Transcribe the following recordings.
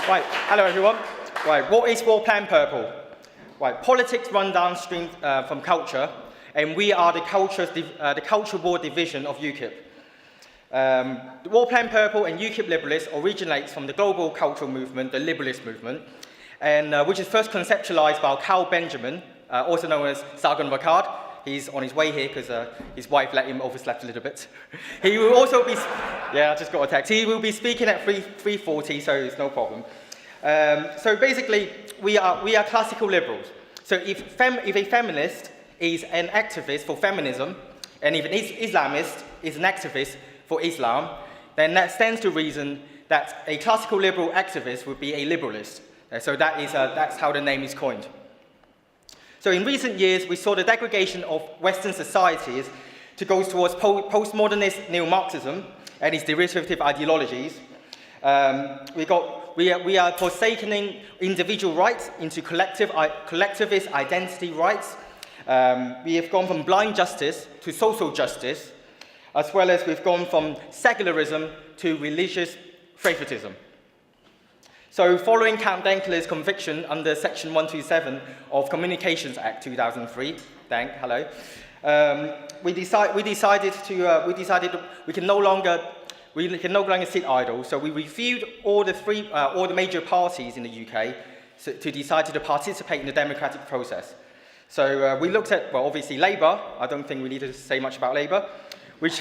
Right, hello everyone. Right, what is War Plan Purple? Right, politics run downstream from culture, and we are the culture war division of UKIP. The War Plan Purple and UKIP Liberalists originates from the global cultural movement, the Liberalist movement, and which is first conceptualized by Carl Benjamin, also known as Sargon of Akkad. He's on his way here because his wife let him overslept a little bit. He will also be, yeah, I just got a text. He will be speaking at 3:40, so it's no problem. So basically, we are classical liberals. So if a feminist is an activist for feminism, and if an Islamist is an activist for Islam, then that stands to reason that a classical liberal activist would be a liberalist. So that's how the name is coined. So in recent years, we saw the degradation of Western societies to go towards postmodernist neo-Marxism and its derivative ideologies. We are forsaking individual rights into collectivist identity rights. We have gone from blind justice to social justice, as well as we've gone from secularism to religious favoritism. So following Count Dankler's conviction under Section 127 of Communications Act 2003, we decided we can no longer sit idle. So we reviewed all the major parties in the UK to decide to participate in the democratic process. So we looked at, well, obviously Labour. I don't think we need to say much about Labour, which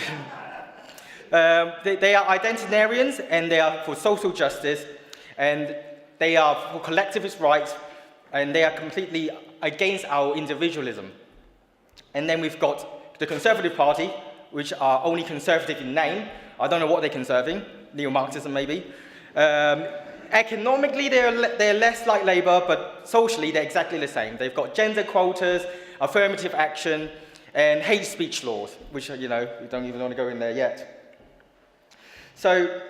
they are identitarians and they are for social justice. And they are for collectivist rights, and they are completely against our individualism. And then we've got the Conservative Party, which are only conservative in name. I don't know what they're conserving, neo-Marxism maybe. Economically, they're less like Labour, but socially, they're exactly the same. They've got gender quotas, affirmative action, and hate speech laws, which, we don't even want to go in there yet. So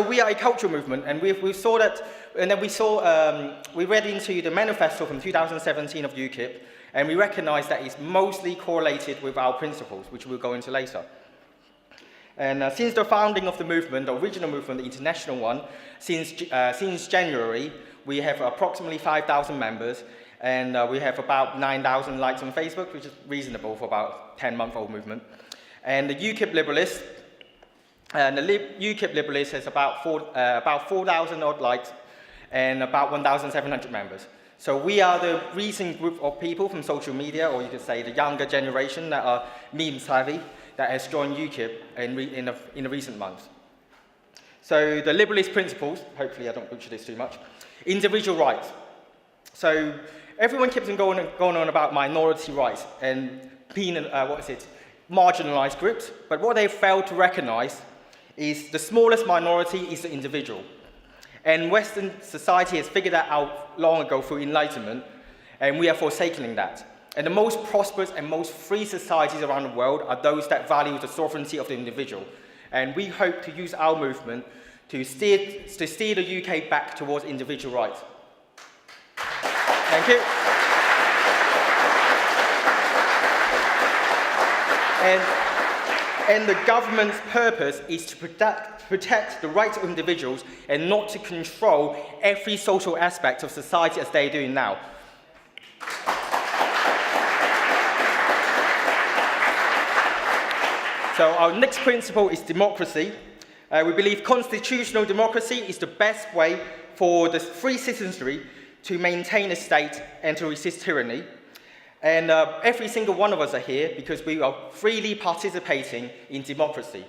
we are a cultural movement, and we saw that, and then we read into the manifesto from 2017 of UKIP, and we recognized that it's mostly correlated with our principles, which we'll go into later. And since the founding of the movement, the original movement, the international one, since January, we have approximately 5,000 members, and we have about 9,000 likes on Facebook, which is reasonable for about a 10-month-old movement. And the UKIP Liberalists, and the UKIP Liberalists has about 4,000 odd likes and about 1,700 members. So we are the recent group of people from social media, or you could say the younger generation that are meme savvy, that has joined UKIP in the recent months. So the liberalist principles, hopefully I don't butcher this too much, individual rights. So everyone keeps on going on about minority rights and marginalized groups, but what they failed to recognize is the smallest minority is the individual. And Western society has figured that out long ago through Enlightenment, and we are forsaking that. And the most prosperous and most free societies around the world are those that value the sovereignty of the individual. And we hope to use our movement to steer the UK back towards individual rights. Thank you. And the government's purpose is to protect the rights of individuals and not to control every social aspect of society as they're doing now. So our next principle is democracy. We believe constitutional democracy is the best way for the free citizenry to maintain a state and to resist tyranny. And every single one of us are here because we are freely participating in democracy.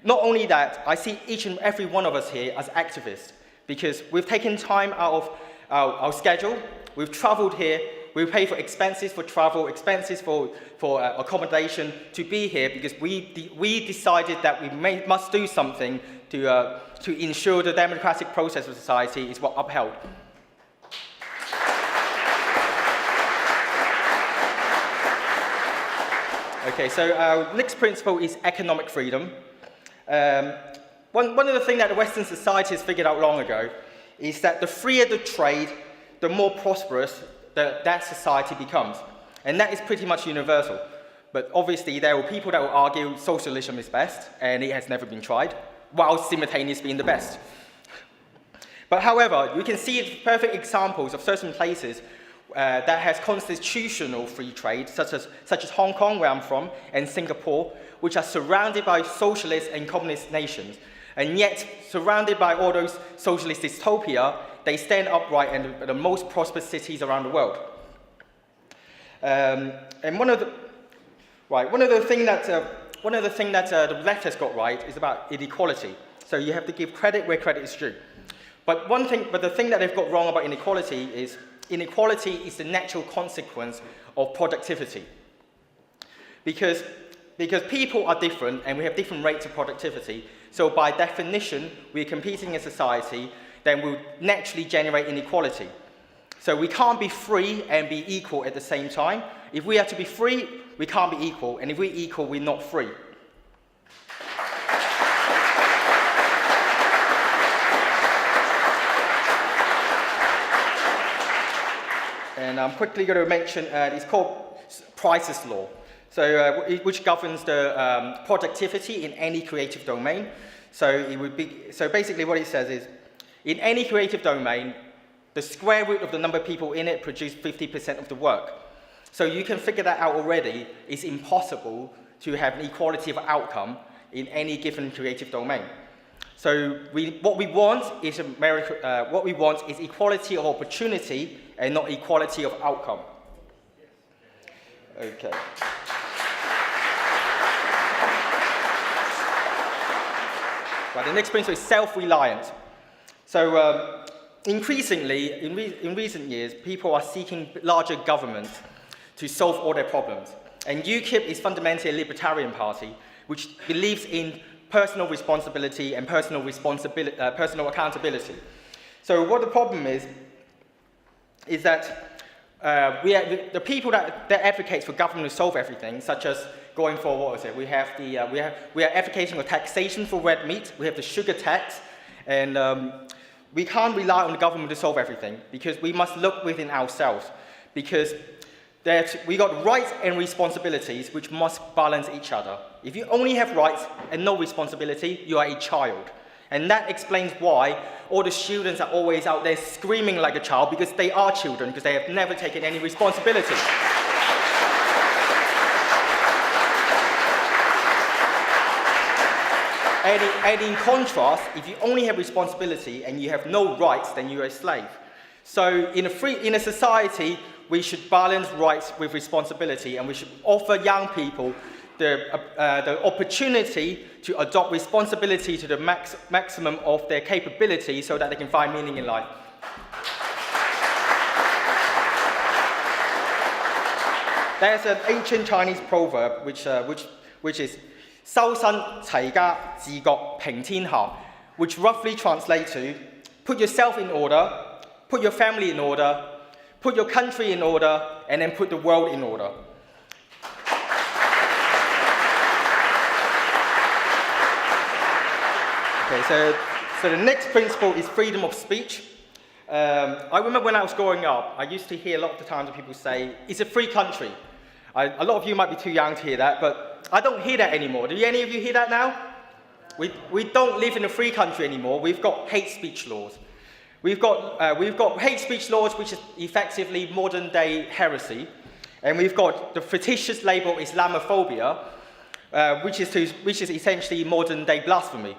Not only that, I see each and every one of us here as activists because we've taken time out of our schedule, we've traveled here, we pay for expenses for travel, expenses for accommodation to be here because we decided that we must do something to ensure the democratic process of society is what upheld. Okay, so our next principle is economic freedom. One of the things that the Western society has figured out long ago is that the freer the trade, the more prosperous that society becomes. And that is pretty much universal. But obviously, there are people that will argue socialism is best, and it has never been tried, while simultaneously being the best. But however, you can see perfect examples of certain places that has constitutional free trade, such as Hong Kong, where I'm from, and Singapore, which are surrounded by socialist and communist nations. And yet, surrounded by all those socialist dystopia, they stand upright and the most prosperous cities around the world. And one of the things that the left has got right is about inequality. So you have to give credit where credit is due. But the thing that they've got wrong about inequality is the natural consequence of productivity. Because people are different and we have different rates of productivity. So by definition, we're competing in society, then we'll naturally generate inequality. So we can't be free and be equal at the same time. If we are to be free, we can't be equal. And if we're equal, we're not free. And I'm quickly going to mention, it's called Price's Law, which governs the productivity in any creative domain. So basically what it says is, in any creative domain, the square root of the number of people in it produce 50% of the work. So you can figure that out already. It's impossible to have an equality of outcome in any given creative domain. So what we want is equality of opportunity and not equality of outcome. Okay. Right, the next principle is self-reliant. So increasingly, in recent years, people are seeking larger government to solve all their problems. And UKIP is fundamentally a libertarian party, which believes in personal responsibility and personal accountability. So what the problem is that the people that advocate for government to solve everything, such as going for, what was it? We are advocating for taxation for red meat. We have the sugar tax, and we can't rely on the government to solve everything because we must look within ourselves. Because we got rights and responsibilities which must balance each other. If you only have rights and no responsibility, you are a child. And that explains why all the students are always out there screaming like a child, because they are children, because they have never taken any responsibility. And in contrast, if you only have responsibility and you have no rights, then you're a slave. So in a society, we should balance rights with responsibility, and we should offer young people the opportunity to adopt responsibility to the maximum of their capability so that they can find meaning in life. There's an ancient Chinese proverb which is 修身齊家治國平天下, which roughly translates to put yourself in order, put your family in order, put your country in order, and then put the world in order. Okay, so the next principle is freedom of speech. I remember when I was growing up, I used to hear a lot of the times when people say, it's a free country. A lot of you might be too young to hear that, but I don't hear that anymore. Do any of you hear that now? We don't live in a free country anymore. We've got hate speech laws. We've got hate speech laws, which is effectively modern-day heresy. And we've got the fictitious label Islamophobia, which is essentially modern-day blasphemy.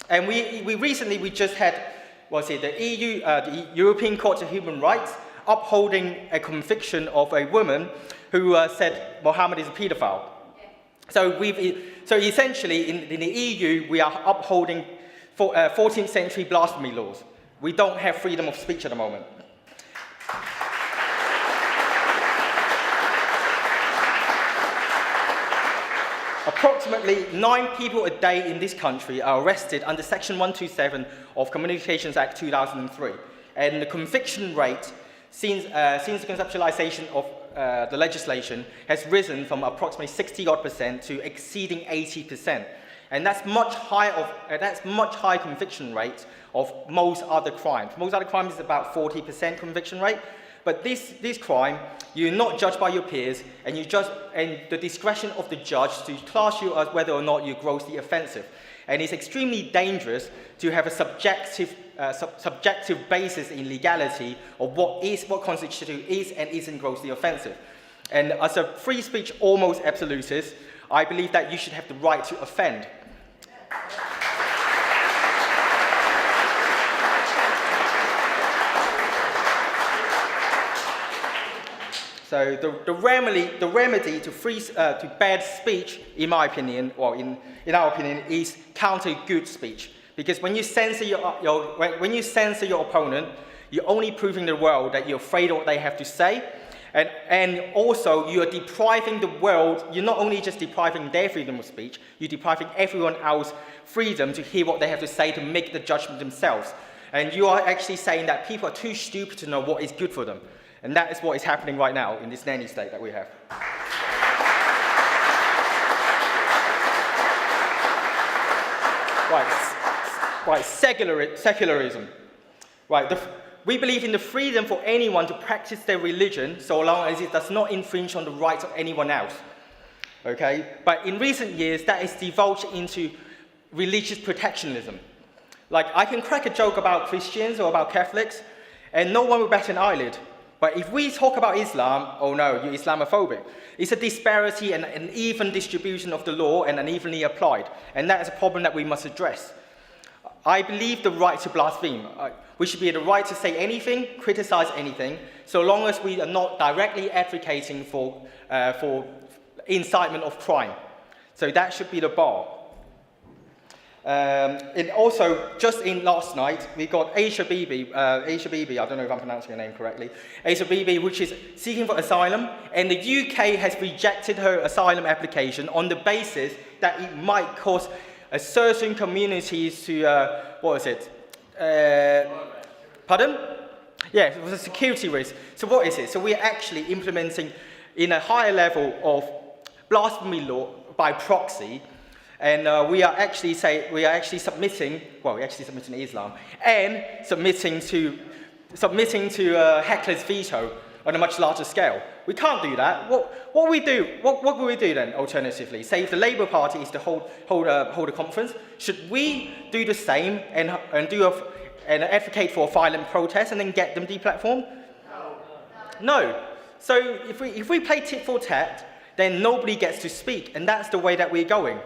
And we recently just had, the EU, the European Court of Human Rights, upholding a conviction of a woman who said Mohammed is a paedophile. So essentially, in the EU, we are upholding 14th century blasphemy laws. We don't have freedom of speech at the moment. Approximately 9 people a day in this country are arrested under Section 127 of Communications Act 2003. And the conviction rate since the conceptualization of the legislation has risen from approximately 60% to exceeding 80%. And that's much higher conviction rate of most other crimes. Most other crimes is about 40% conviction rate. But this crime, you're not judged by your peers, and the discretion of the judge to class you as whether or not you're grossly offensive. And it's extremely dangerous to have a subjective basis in legality of what constitutes is and isn't grossly offensive. And as a free speech almost absolutist, I believe that you should have the right to offend. So the remedy to bad speech, in my opinion, or in our opinion, is counter good speech. Because when you censor your opponent, you're only proving to the world that you're afraid of what they have to say, and also you are depriving the world. You're not only just depriving their freedom of speech, you're depriving everyone else freedom to hear what they have to say, to make the judgment themselves. And you are actually saying that people are too stupid to know what is good for them. And that is what is happening right now in this nanny state that we have. Right, secularism. Right, we believe in the freedom for anyone to practice their religion so long as it does not infringe on the rights of anyone else. Okay, but in recent years, that is divulged into religious protectionism. Like, I can crack a joke about Christians or about Catholics, and no one will bat an eyelid. But if we talk about Islam, oh no, you're Islamophobic. It's a disparity and an uneven distribution of the law and unevenly applied. And that is a problem that we must address. I believe the right to blaspheme. We should be the right to say anything, criticize anything, so long as we are not directly advocating for incitement of crime. So that should be the bar. And also, just in last night, we got Aisha Bibi, I don't know if I'm pronouncing her name correctly, Aisha Bibi, which is seeking for asylum, and the UK has rejected her asylum application on the basis that it might cause certain communities to, pardon? Yeah, it was a security risk. So what is it? So we're actually implementing in a higher level of blasphemy law by proxy. And we are actually submitting to Islam and submitting to heckler's veto on a much larger scale. We can't do that. What will we do then? Alternatively, say if the Labour Party is to hold a conference, should we do the same and advocate for a violent protest and then get them deplatformed? No. So if we play tit for tat, then nobody gets to speak, and that's the way that we're going.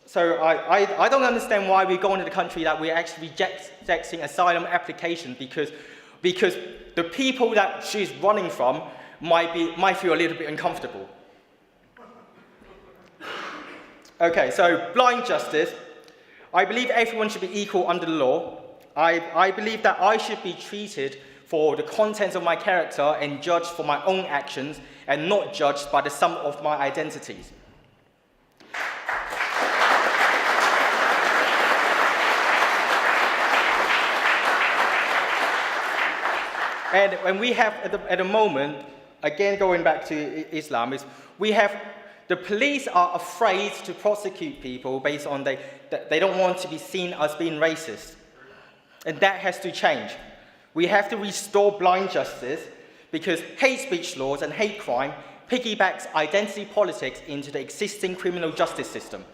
So I don't understand why we go into the country that we're actually rejecting asylum application because the people that she's running from might feel a little bit uncomfortable. Okay, so blind justice. I believe everyone should be equal under the law. I believe that I should be treated for the contents of my character and judged for my own actions and not judged by the sum of my identities. And when we have, at the moment, again going back to Islam, is we have, the police are afraid to prosecute people based on they don't want to be seen as being racist. And that has to change. We have to restore blind justice because hate speech laws and hate crime piggybacks identity politics into the existing criminal justice system.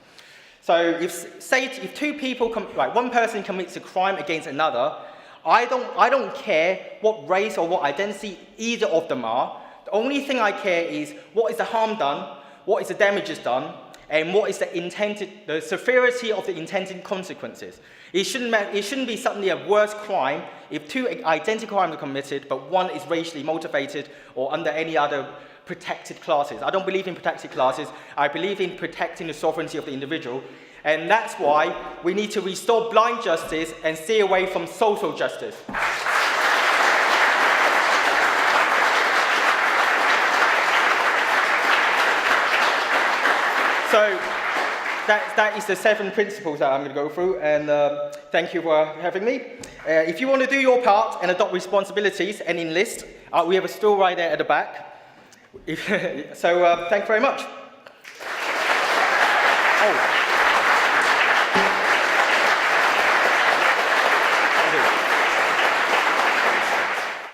So if two people, one person commits a crime against another, I don't care what race or what identity either of them are. The only thing I care is what is the harm done, what is the damages done, and what is the severity of the intended consequences. It shouldn't be suddenly a worse crime if two identical crimes are committed, but one is racially motivated or under any other protected classes. I don't believe in protected classes. I believe in protecting the sovereignty of the individual. And that's why we need to restore blind justice and stay away from social justice. So that is the 7 principles that I'm going to go through, and thank you for having me. If you want to do your part and adopt responsibilities and enlist, we have a stool right there at the back. So thank you very much. Oh.